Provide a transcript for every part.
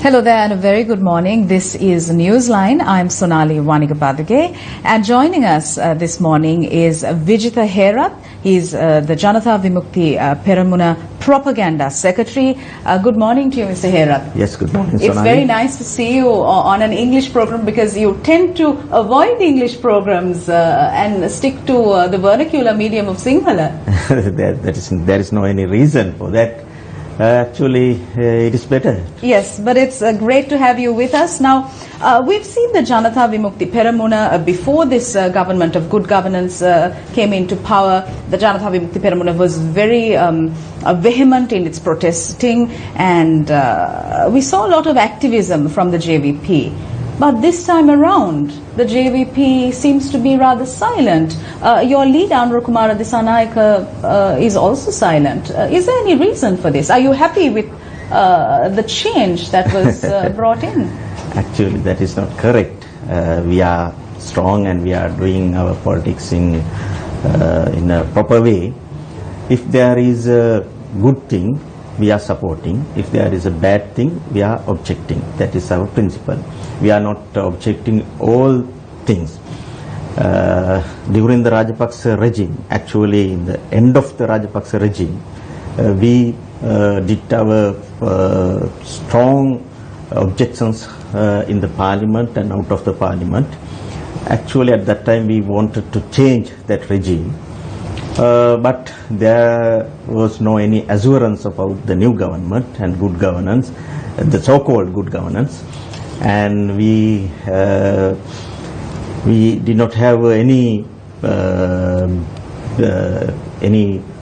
Hello there and a very good morning. This is Newsline. I'm Sonali Wanigapadage, and joining us this morning is Vijitha Herath. He's the Janatha Vimukti Peramuna Propaganda Secretary. Good morning to you, Mr. Herath. Yes, good morning, Sonali. It's very nice to see you on an English program because you tend to avoid the English programs and stick to the vernacular medium of Sinhala. There is no any reason for that. Actually, it is better. Yes, but it's great to have you with us. Now, we've seen the Janatha Vimukti Peramuna before this government of good governance came into power. The Janatha Vimukti Peramuna was very vehement in its protesting, and we saw a lot of activism from the JVP. But this time around, the JVP seems to be rather silent. Your leader, Kumara Dissanayake, is also silent. Is there any reason for this? Are you happy with the change that was brought in? Actually, that is not correct. We are strong and we are doing our politics in a proper way. If there is a good thing, we are supporting. If there is a bad thing, we are objecting. That is our principle. We are not objecting all things. During the Rajapaksa regime, actually in the end of the Rajapaksa regime, we did our strong objections in the parliament and out of the parliament. Actually at that time we wanted to change that regime. But there was no any assurance about the new government and good governance, the so-called good governance, and we did not have any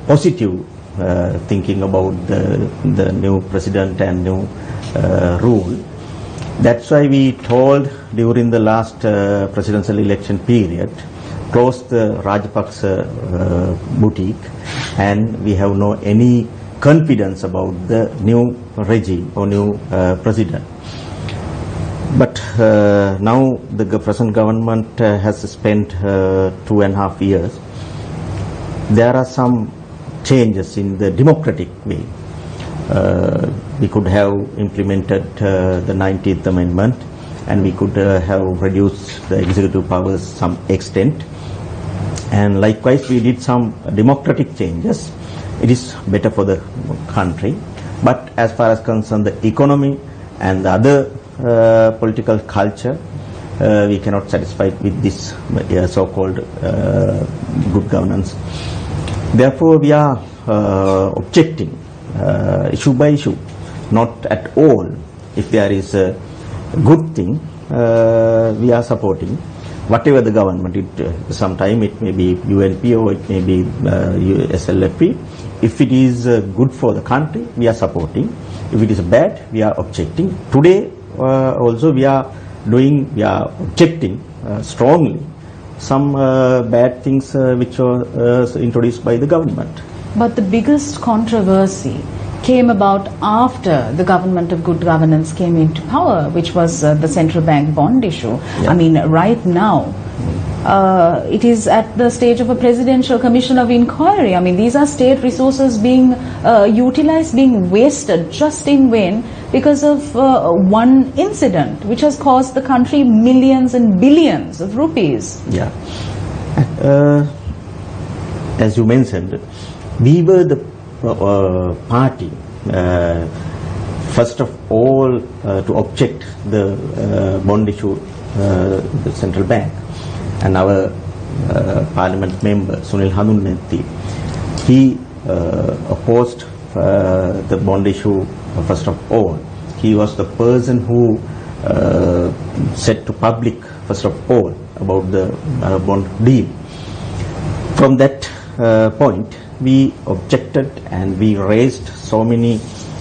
positive thinking about the new president and new rule. That's why we told during the last presidential election period, close the Rajapaksa boutique, and we have no any confidence about the new regime or new president. But now the present government has spent 2.5 years. There are some changes in the democratic way. We could have implemented the 19th Amendment, and we could have reduced the executive powers some extent. And likewise, we did some democratic changes. It is better for the country. But as far as concerned the economy and the other political culture, we cannot satisfy with this so-called good governance. Therefore, we are objecting issue by issue, not at all. If there is a good thing, we are supporting. Whatever the government, sometime it may be UNP or it may be SLFP. If it is good for the country, we are supporting. If it is bad, we are objecting. Today also we are objecting strongly some bad things which were introduced by the government. But the biggest controversy came about after the government of good governance came into power, which was the central bank bond issue. Yeah. I mean, right now, it is at the stage of a presidential commission of inquiry. I mean, these are state resources being utilized, being wasted just in vain because of one incident, which has cost the country millions and billions of rupees. Yeah. As you mentioned, we were the party first of all to object the bond issue, the central bank, and our parliament member Sunil Hanunetti, he opposed the bond issue first of all. He was the person who said to public first of all about the bond deal. From that point, we objected and we raised so many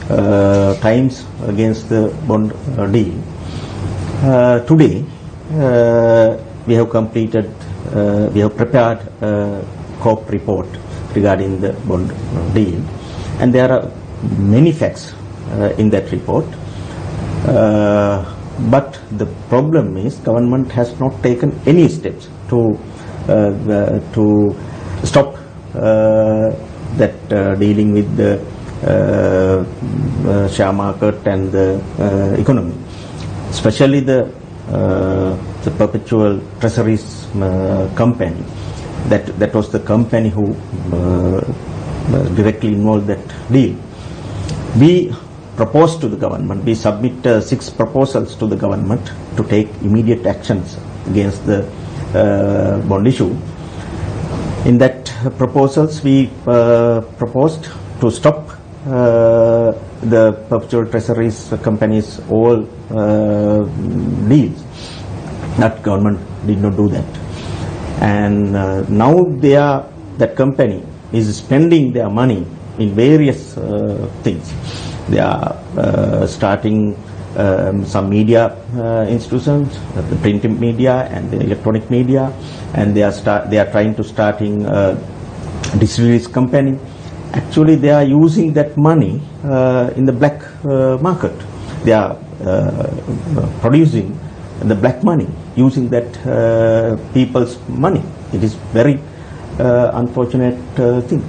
times against the bond deal. Today, we have completed, we have prepared a COP report regarding the bond deal, and there are many facts in that report. But the problem is government has not taken any steps to stop that dealing with the share market and the economy, especially the perpetual treasuries company. That was the company who directly involved that deal. We proposed to the government, we submit 6 proposals to the government to take immediate actions against the bond issue. In that proposals, we proposed to stop the perpetual treasuries companies all deals. That government did not do that, and now that company is spending their money in various things. They are starting some media institutions, the print media and the electronic media, and they are trying to starting distilleries company. Actually, they are using that money in the black market. They are producing the black money using that people's money. It is very unfortunate thing.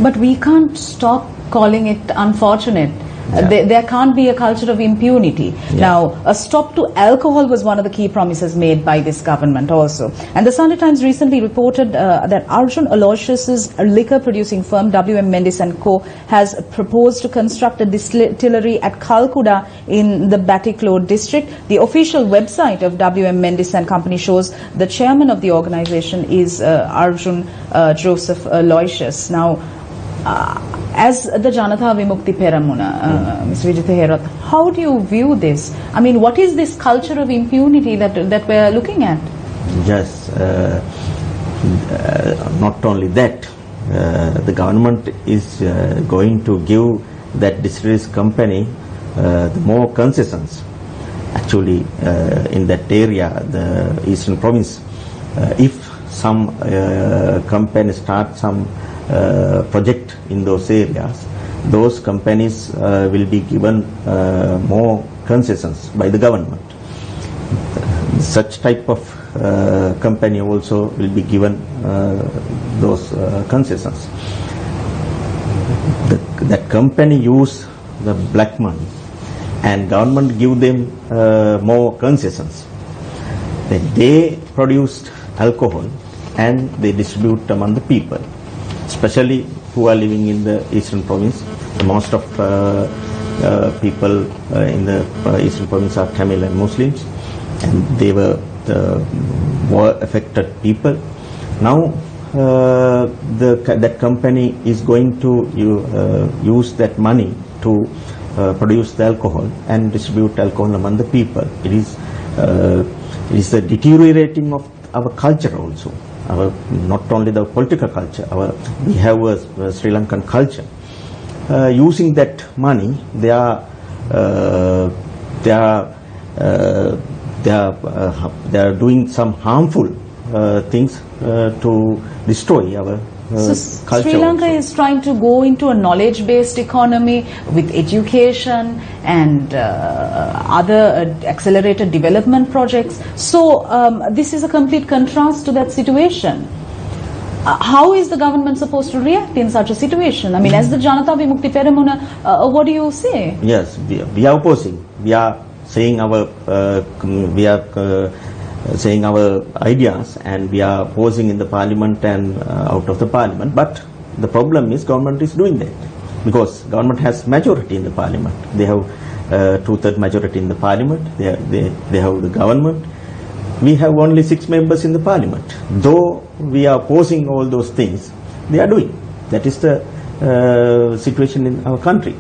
But we can't stop calling it unfortunate. Yeah. There can't be a culture of impunity. Yeah. Now, a stop to alcohol was one of the key promises made by this government also. And the Sunday Times recently reported that Arjun Aloysius's liquor producing firm WM Mendes & Co. has proposed to construct a distillery at Kalkuda in the Batticaloa district. The official website of WM Mendes & Company shows the chairman of the organization is Arjun Joseph Aloysius. Now, as the Janatha Vimukti Peramuna, Mr. Vijitha Herath, how do you view this? I mean, what is this culture of impunity that we're looking at? Yes, not only that, the government is going to give that distilleries company the more concessions. Actually, in that area, the eastern province, if some company starts some project in those areas, those companies will be given more concessions by the government. Such type of company also will be given those concessions. That company use the black money and government give them more concessions. Then they produced alcohol and they distribute among the people, especially who are living in the eastern province. Most of people in the eastern province are Tamil and Muslims, and they were the war affected people. Now that company is going to use that money to produce the alcohol and distribute alcohol among the people. It is a deteriorating of our culture also. Not only the political culture, we have a Sri Lankan culture. Using that money, they are doing some harmful things to destroy our culture. Sri Lanka also is trying to go into a knowledge-based economy with education and other accelerated development projects. So this is a complete contrast to that situation. How is the government supposed to react in such a situation? I mean, as the Janatha Vimukti Peramuna, what do you say? Yes, we are opposing. We are saying our saying our ideas, and we are opposing in the parliament and out of the parliament. But the problem is government is doing that because government has majority in the parliament. They have 2/3 majority in the parliament. They have the government. We have only 6 members in the parliament. Though we are opposing all those things, they are doing. That is the situation in our country.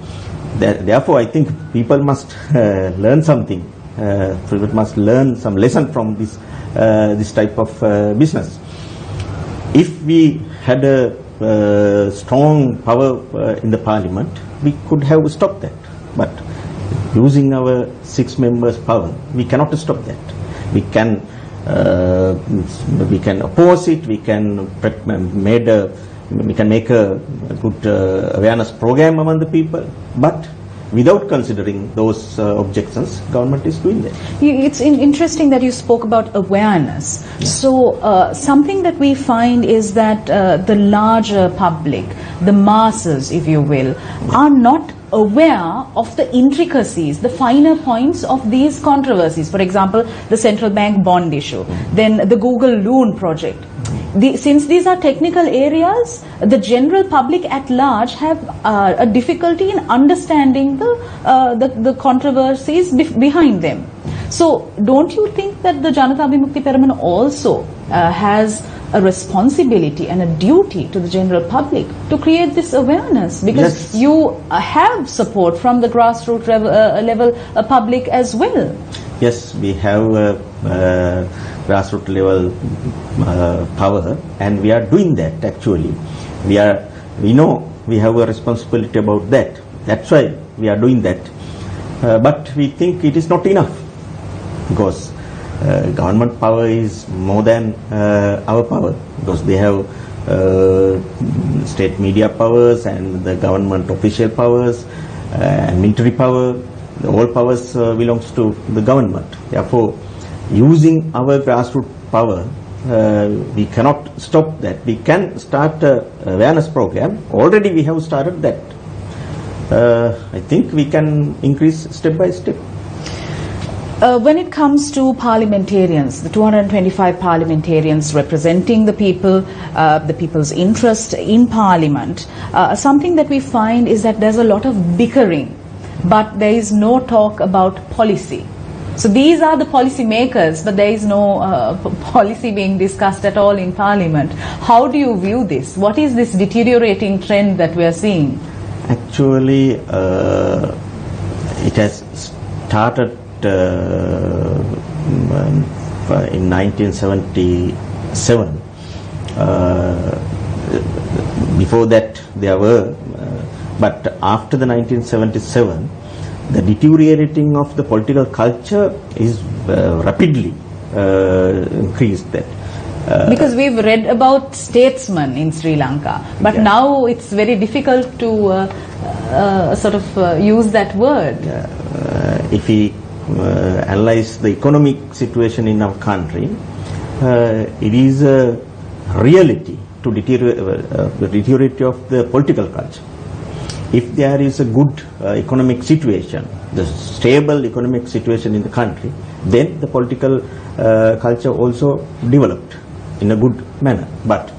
Therefore, I think people must learn something. People must learn some lesson from this type of business. If we had a strong power in the parliament, we could have stopped that. But using our 6 members' power, we cannot stop that. We can oppose it. We can make a good awareness program among the people. But without considering those objections, government is doing that. It's interesting that you spoke about awareness. Yeah. So something that we find is that the larger public, the masses, if you will, are not aware of the intricacies, the finer points of these controversies. For example, the central bank bond issue, then the Google Loon project. Since these are technical areas, the general public at large have a difficulty in understanding the controversies behind them. So, don't you think that the Janatha Vimukti Peramuna also has a responsibility and a duty to the general public to create this awareness? Because yes, you have support from the grassroots level public as well. Yes, we have grassroots level power, and we are doing that. Actually, we know we have a responsibility about that. That's why we are doing that. But we think it is not enough, because government power is more than our power, because they have state media powers and the government official powers and military power. All powers belongs to the government. Therefore, using our grassroots power, we cannot stop that. We can start a awareness program. Already we have started that. I think we can increase step by step. When it comes to parliamentarians, the 225 parliamentarians representing the people, the people's interest in parliament, something that we find is that there's a lot of bickering, but there is no talk about policy. So these are the policy makers, but there is no policy being discussed at all in parliament. How do you view this? What is this deteriorating trend that we are seeing? Actually, it has started in 1977. Before that there were, but after the 1977, the deteriorating of the political culture is rapidly increased. That because we've read about statesmen in Sri Lanka, but yeah, now it's very difficult to sort of use that word. If we analyze the economic situation in our country, it is a reality to deteriorate of the political culture. If there is a good economic situation, the stable economic situation in the country, then the political culture also developed in a good manner. But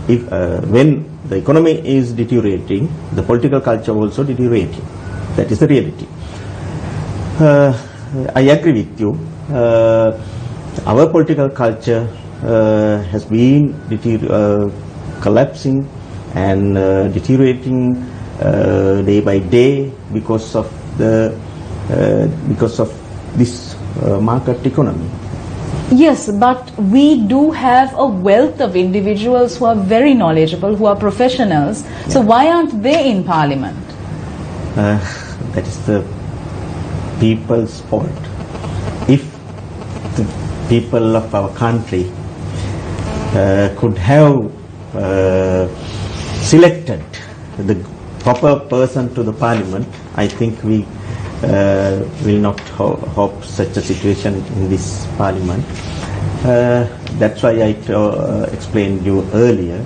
if when the economy is deteriorating, the political culture also deteriorating. That is the reality. I agree with you. Our political culture has been collapsing and deteriorating day by day because of this market economy. Yes, but we do have a wealth of individuals who are very knowledgeable, who are professionals. Yeah. So why aren't they in parliament? That is the people's fault. If the people of our country could have selected the proper person to the parliament, I think we will not hope such a situation in this parliament. That's why I explained you earlier.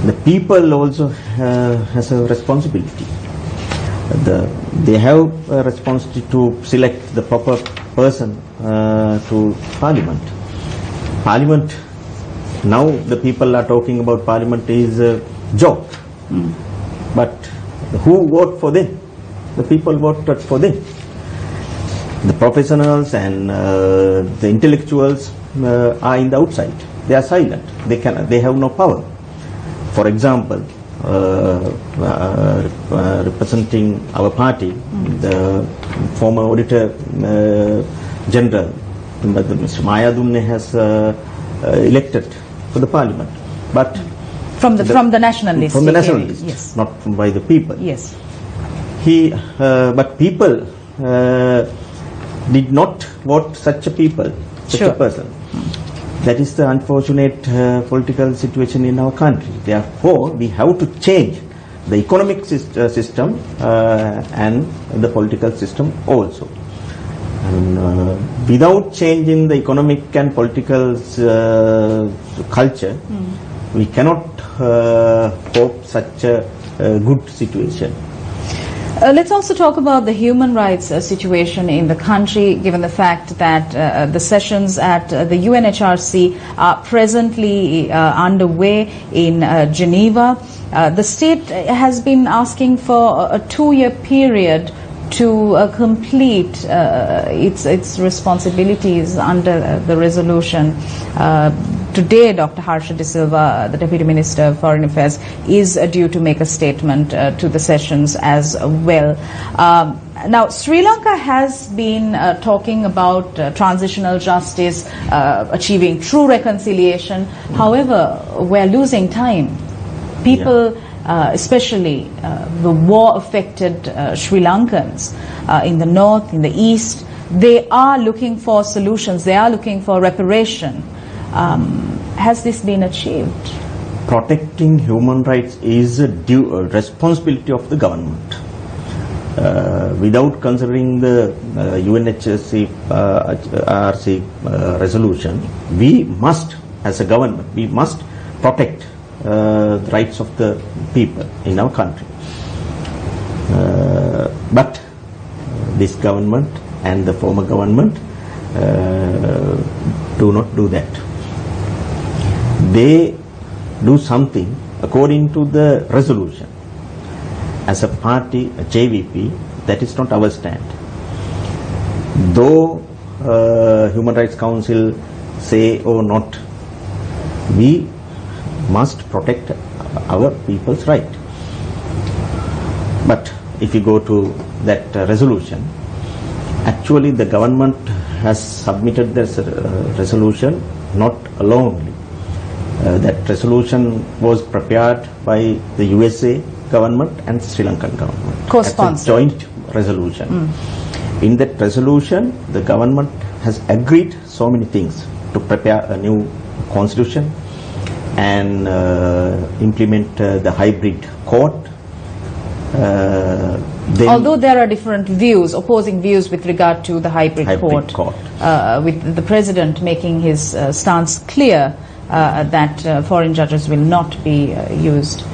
The people also has a responsibility. They have a responsibility to select the proper person to parliament. Parliament, now the people are talking about parliament is a joke. But who vote for them? The people voted for them. The professionals and the intellectuals are in the outside. They are silent. They have no power. For example, representing our party, the former Auditor General, Mr. Maya Dunne has elected for the parliament. But from the national list. From the national list, yes, not by the people. Yes. But people did not vote such a person. That is the unfortunate political situation in our country. Therefore, we have to change the economic system and the political system also. And without changing the economic and political culture, we cannot hope such a good situation. Let's also talk about the human rights situation in the country, given the fact that the sessions at the UNHRC are presently underway in Geneva. The state has been asking for a 2-year period to complete its responsibilities under the resolution. Today, Dr. Harsha De Silva, the Deputy Minister of Foreign Affairs, is due to make a statement to the sessions as well. Now, Sri Lanka has been talking about transitional justice, achieving true reconciliation. However, we're losing time. People, especially the war-affected Sri Lankans in the north, in the east, they are looking for solutions. They are looking for reparation. Has this been achieved? Protecting human rights is a responsibility of the government. Without considering the UNHRC resolution, we must, as a government, we must protect the rights of the people in our country. But this government and the former government do not do that. They do something according to the resolution. As a party, a JVP, that is not our stand. Though Human Rights Council say or not, we must protect our people's right. But if you go to that resolution, actually the government has submitted this resolution not alone. That resolution was prepared by the USA government and Sri Lankan government. Co-sponsored. Joint resolution. In that resolution, the government has agreed so many things to prepare a new constitution and implement the hybrid court. Although there are different views, opposing views with regard to the hybrid court. With the president making his stance clear that foreign judges will not be used.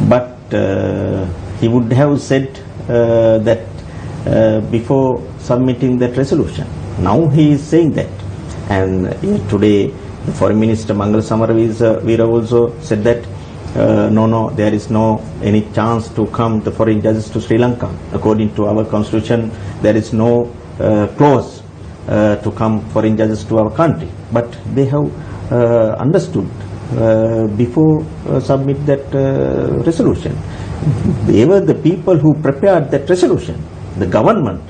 But he would have said that before submitting that resolution. Now he is saying that. And today the Foreign Minister Mangal Samaraweera also said that no, there is no any chance to come the foreign judges to Sri Lanka. According to our constitution, there is no clause to come foreign judges to our country. But they have understood before submit that resolution. They were the people who prepared that resolution. The government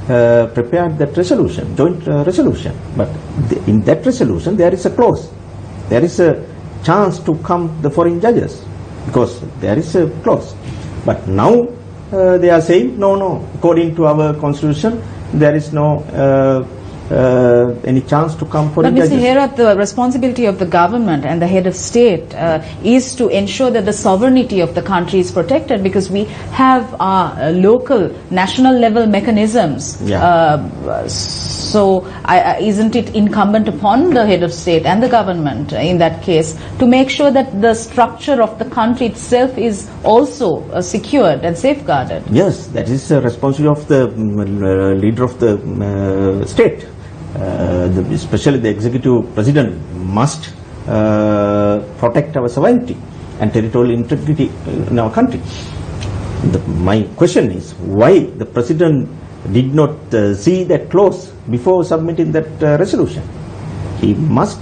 prepared that resolution, joint resolution. But in that resolution there is a clause. There is a chance to come the foreign judges because there is a clause. But now they are saying no, according to our constitution there is no any chance to come foreign judges. But Mr. Herath, the responsibility of the government and the head of state is to ensure that the sovereignty of the country is protected, because we have our local, national level mechanisms. So isn't it incumbent upon the head of state and the government in that case to make sure that the structure of the country itself is also secured and safeguarded? Yes, that is the responsibility of the leader of the state. Especially the executive president must protect our sovereignty and territorial integrity in our country. My question is why the president did not see that clause before submitting that resolution. He must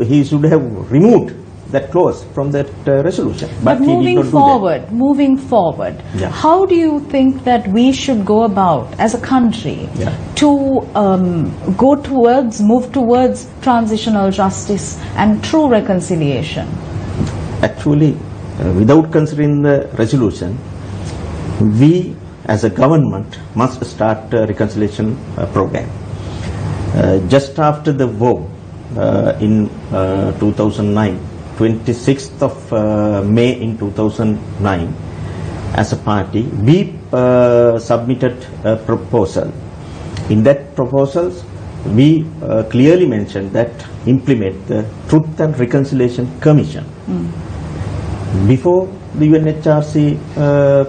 he should have removed that clause from that resolution. But moving forward, yeah. How do you think that we should go about as a country to move towards transitional justice and true reconciliation? Actually, without considering the resolution, we as a government must start a reconciliation program. Just after the war in 2009, 26th of May in 2009, as a party, we submitted a proposal. In that proposal, we clearly mentioned that implement the Truth and Reconciliation Commission. Before the UNHRC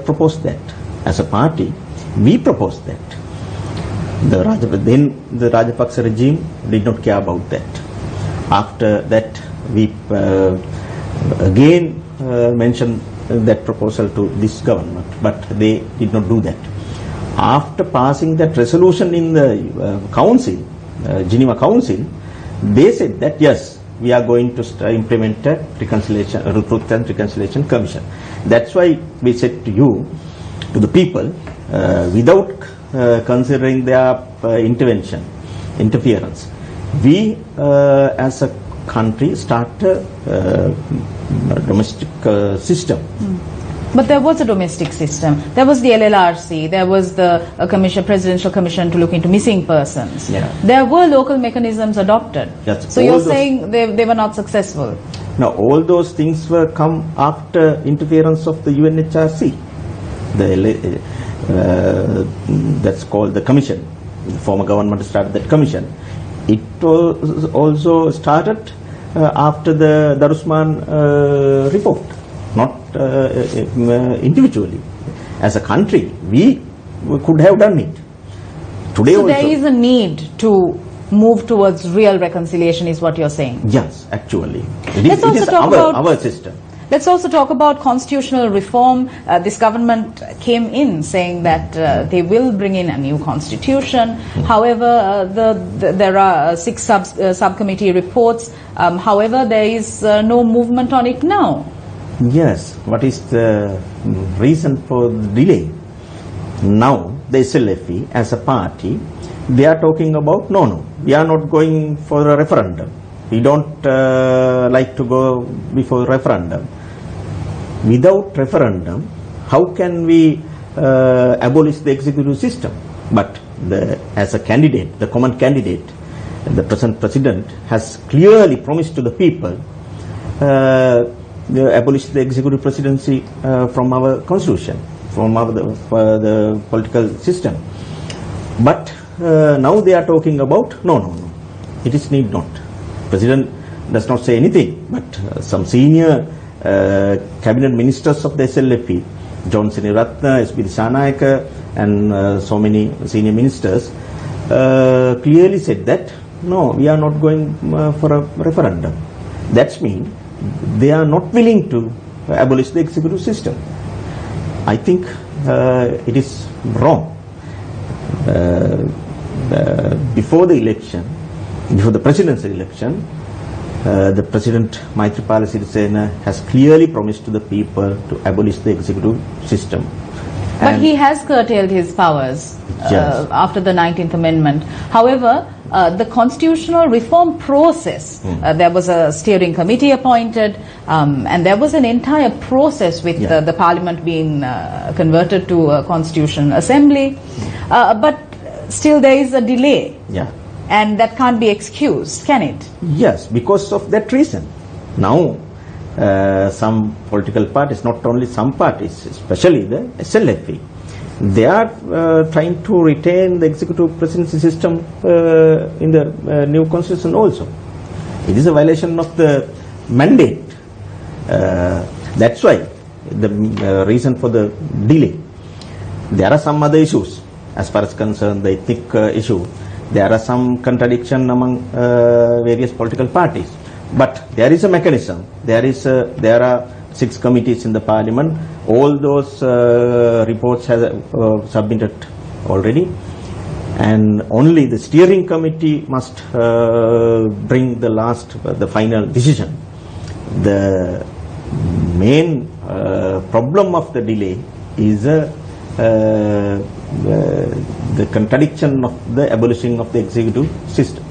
proposed that. As a party, we proposed that. Then the Rajapaksa regime did not care about that. After that, we again mentioned that proposal to this government, but they did not do that. After passing that resolution in the council, Geneva Council, they said that yes, we are going to implement a reconciliation, Truth and Reconciliation Commission. That's why we said to you, to the people, without considering their interference, we as a country start a domestic system. But there was a domestic system. There was the LLRC. There was the Presidential Commission to look into missing persons. Yeah. There were local mechanisms adopted. Yes, so you're saying they were not successful? Now, all those things were come after interference of the UNHRC. That's called the commission. The former government started that commission. It was also started after the Darusman report, not individually. As a country, we could have done it. Today so also, there is a need to move towards real reconciliation, is what you're saying? Yes, actually. Let's also talk about our system. Let's also talk about constitutional reform. This government came in saying that they will bring in a new constitution. However, there are 6 subcommittee reports. However, there is no movement on it now. Yes. What is the reason for the delay? Now, the SLFE as a party, they are talking about no, we are not going for a referendum. We don't like to go before referendum. Without referendum, how can we abolish the executive system? But as a candidate, the common candidate, the present president has clearly promised to the people abolish the executive presidency from our constitution, from the political system. But now they are talking about no, it is need not. President does not say anything, but some senior cabinet ministers of the SLFE, Vijitha Herath, S.B. Dissanayaka, and so many senior ministers clearly said that no, we are not going for a referendum. That means they are not willing to abolish the executive system. I think it is wrong. Before the election, before the presidential election, the President Maithripala Sirisena has clearly promised to the people to abolish the executive system. But he has curtailed his powers after the 19th Amendment. However, the constitutional reform process, there was a steering committee appointed, and there was an entire process with the parliament being converted to a constitutional assembly. But still there is a delay. Yeah. And that can't be excused, can it? Yes, because of that reason. Now, some political parties, not only some parties, especially the SLFE, they are trying to retain the executive presidency system in the new constitution also. It is a violation of the mandate. That's why the reason for the delay. There are some other issues as far as concerned the ethnic issue. There are some contradiction among various political parties, but there is a mechanism. There are 6 committees in the parliament. All those reports have submitted already, and only the steering committee must bring the final decision. The main problem of the delay is the contradiction of the abolishing of the executive system.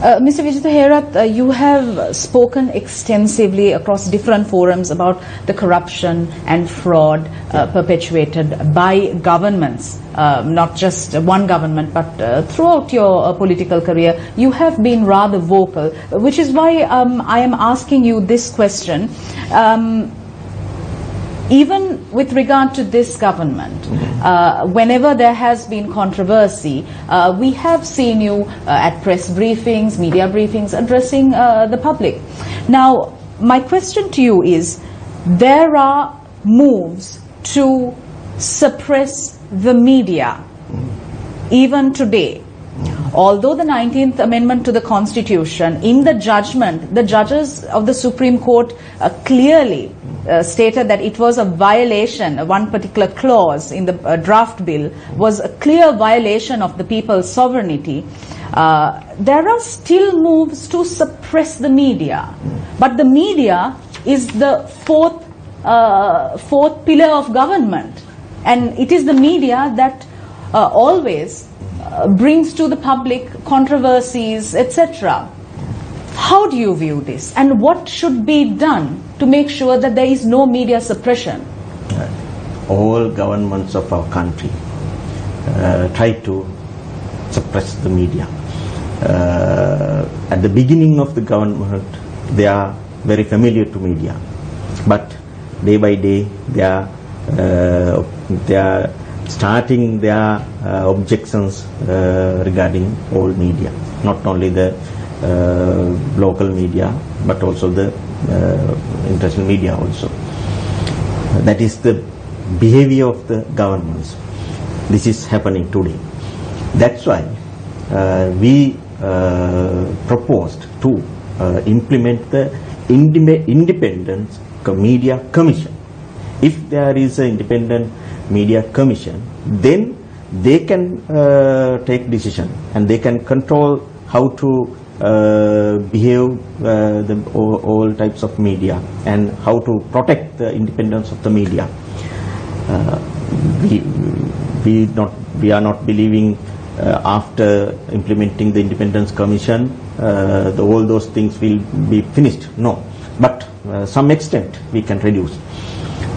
Mr. Vijitha Herath, you have spoken extensively across different forums about the corruption and fraud perpetuated by governments, not just one government, but throughout your political career. You have been rather vocal, which is why I am asking you this question. Even with regard to this government, whenever there has been controversy, we have seen you at press briefings, media briefings, addressing the public. Now, my question to you is, there are moves to suppress the media, even today. Although the 19th Amendment to the Constitution, in the judgment, the judges of the Supreme Court clearly stated that it was a violation, one particular clause in the draft bill was a clear violation of the people's sovereignty. There are still moves to suppress the media, but the media is the fourth pillar of government, and it is the media that always brings to the public controversies, etc. How do you view this, and what should be done to make sure that there is no media suppression? All governments of our country try to suppress the media. At the beginning of the government, they are very familiar to media, but day by day they are starting their objections regarding all media, not only the local media but also the international media also. That is the behavior of the governments. This is happening today. That's why we proposed to implement the independent media commission. If there is an independent media commission, then they can take decision and they can control how to behave all types of media and how to protect the independence of the media. We are not believing after implementing the independence commission all those things will be finished. No, but some extent we can reduce.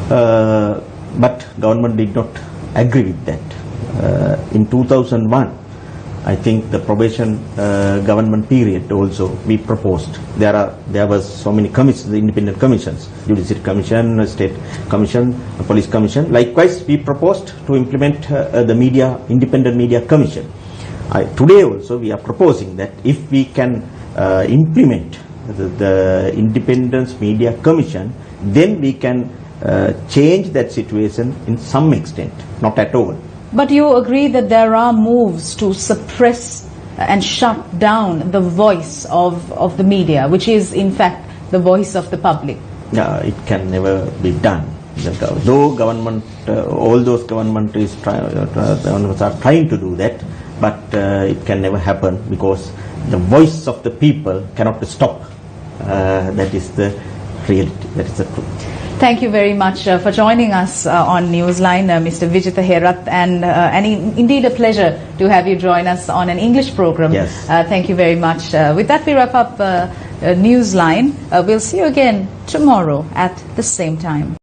But government did not agree with that. In 2001, I think the probation government period also we proposed. There was so many commissions, independent commissions, judiciary commission, state commission, police commission. Likewise, we proposed to implement the independent media commission. Today also we are proposing that if we can implement the independence media commission, then we can change that situation in some extent, not at all. But you agree that there are moves to suppress and shut down the voice of the media, which is in fact the voice of the public. It can never be done. Though government, all those governments are trying to do that, but it can never happen because the voice of the people cannot stop. That is the reality. That is the truth. Thank you very much for joining us on Newsline, Mr. Vijitha Herath, and indeed a pleasure to have you join us on an English program. Yes. Thank you very much. With that, we wrap up Newsline. We'll see you again tomorrow at the same time.